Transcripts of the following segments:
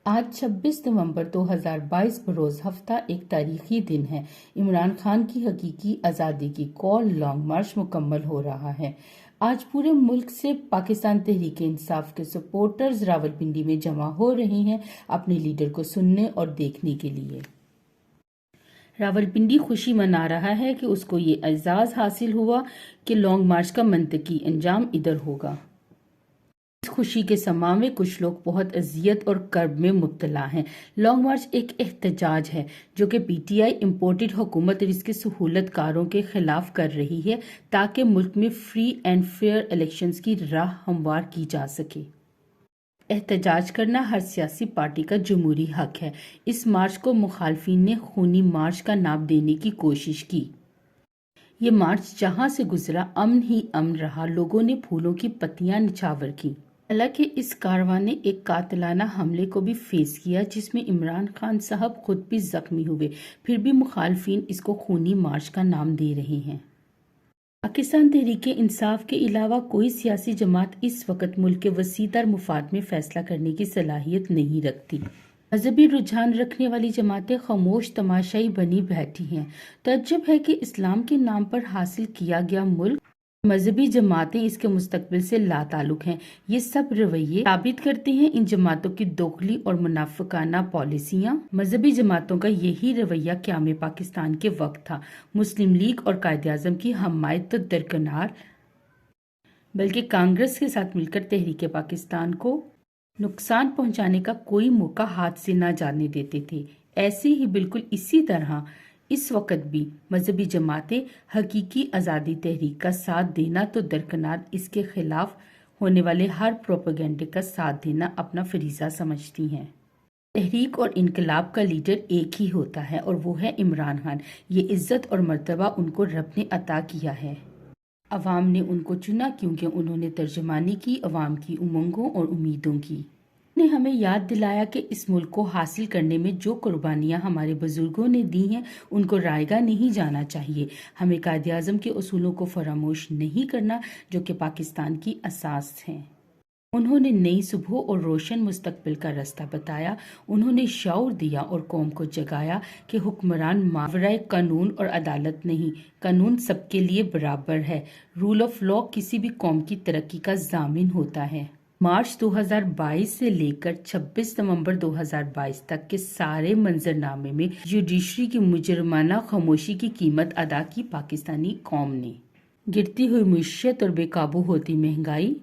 آج 26 نومبر 2022 بروز ہفتہ ایک تاریخی دن ہے۔ عمران خان کی حقیقی آزادی کی کال لانگ مارچ مکمل ہو رہا ہے۔ آج پورے ملک سے پاکستان تحریک انصاف کے سپورٹرز راولپنڈی میں جمع ہو رہے ہیں اپنے لیڈر کو سننے اور دیکھنے کے لیے۔ راولپنڈی خوشی منا رہا ہے کہ اس کو یہ اعزاز حاصل ہوا کہ لانگ مارچ کا منطقی انجام ادھر ہوگا۔ اس خوشی کے سماں میں کچھ لوگ بہت اذیت اور کرب میں مبتلا ہیں۔ لانگ مارچ ایک احتجاج ہے جو کہ پی ٹی آئی امپورٹڈ حکومت اور اس کے سہولت کاروں کے خلاف کر رہی ہے تاکہ ملک میں فری اینڈ فیئر الیکشنز کی راہ ہموار کی جا سکے۔ احتجاج کرنا ہر سیاسی پارٹی کا جمہوری حق ہے۔ اس مارچ کو مخالفین نے خونی مارچ کا نام دینے کی کوشش کی۔ یہ مارچ جہاں سے گزرا امن ہی امن رہا، لوگوں نے پھولوں کی پتیاں نچھاور کی۔ حالانکہ اس کارواں نے ایک قاتلانہ حملے کو بھی فیس کیا جس میں عمران خان صاحب خود بھی زخمی ہوئے، پھر بھی مخالفین اس کو خونی مارچ کا نام دے رہے ہیں۔ پاکستان تحریک انصاف کے علاوہ کوئی سیاسی جماعت اس وقت ملک کے وسیع تر مفاد میں فیصلہ کرنے کی صلاحیت نہیں رکھتی۔ مذہبی رجحان رکھنے والی جماعتیں خاموش تماشائی بنی بیٹھی ہیں۔ تعجب ہے کہ اسلام کے نام پر حاصل کیا گیا ملک، مذہبی جماعتیں اس کے مستقبل سے لا تعلق ہیں۔ یہ سب رویے ثابت کرتے ہیں ان جماعتوں کی دوغلی اور منافقانہ پالیسیاں۔ مذہبی جماعتوں کا یہی رویہ قیام پاکستان کے وقت تھا۔ مسلم لیگ اور قائد اعظم کی حمایت تو درکنار، بلکہ کانگریس کے ساتھ مل کر تحریک پاکستان کو نقصان پہنچانے کا کوئی موقع ہاتھ سے نہ جانے دیتے تھے۔ ایسے ہی بالکل اسی طرح اس وقت بھی مذہبی جماعتیں حقیقی آزادی تحریک کا ساتھ دینا تو درکنار، اس کے خلاف ہونے والے ہر پروپیگنڈے کا ساتھ دینا اپنا فریضہ سمجھتی ہیں۔ تحریک اور انقلاب کا لیڈر ایک ہی ہوتا ہے اور وہ ہے عمران خان۔ یہ عزت اور مرتبہ ان کو رب نے عطا کیا ہے۔ عوام نے ان کو چنا کیونکہ انہوں نے ترجمانی کی عوام کی امنگوں اور امیدوں کی۔ نے ہمیں یاد دلایا کہ اس ملک کو حاصل کرنے میں جو قربانیاں ہمارے بزرگوں نے دی ہیں ان کو رائیگاں نہیں جانا چاہیے۔ ہمیں قائد اعظم کے اصولوں کو فراموش نہیں کرنا جو کہ پاکستان کی اساس ہیں۔ انہوں نے نئی صبح اور روشن مستقبل کا راستہ بتایا۔ انہوں نے شعور دیا اور قوم کو جگایا کہ حکمران ماورائے قانون اور عدالت نہیں، قانون سب کے لیے برابر ہے۔ رول آف لا کسی بھی قوم کی ترقی کا ضامن ہوتا ہے۔ مارچ 2022 سے لے کر 26 نومبر 2022 تک کے سارے منظرنامے میں جوڈیشری کی مجرمانہ خاموشی کی قیمت ادا کی پاکستانی قوم نے۔ گرتی ہوئی معیشت اور بے قابو ہوتی مہنگائی،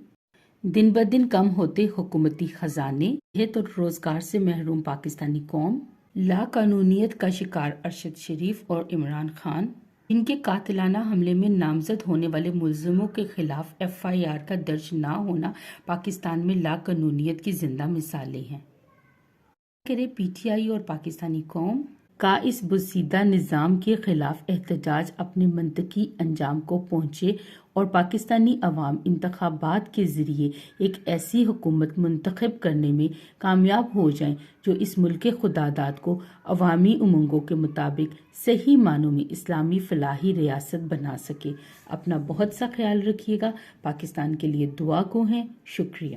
دن بدن کم ہوتے حکومتی خزانے، صحت اور روزگار سے محروم پاکستانی قوم، لا قانونیت کا شکار ارشد شریف اور عمران خان، جن کے قاتلانہ حملے میں نامزد ہونے والے ملزموں کے خلاف ایف آئی آر کا درج نہ ہونا پاکستان میں لا قانونیت کی زندہ مثالیں ہیں۔ کرے پی ٹی آئی اور پاکستانی قوم کا اس بزدل نظام کے خلاف احتجاج اپنے منطقی انجام کو پہنچے اور پاکستانی عوام انتخابات کے ذریعے ایک ایسی حکومت منتخب کرنے میں کامیاب ہو جائیں جو اس ملک کے خداداد کو عوامی امنگوں کے مطابق صحیح معنوں میں اسلامی فلاحی ریاست بنا سکے۔ اپنا بہت سا خیال رکھیے گا۔ پاکستان کے لیے دعا گو ہیں۔ شکریہ۔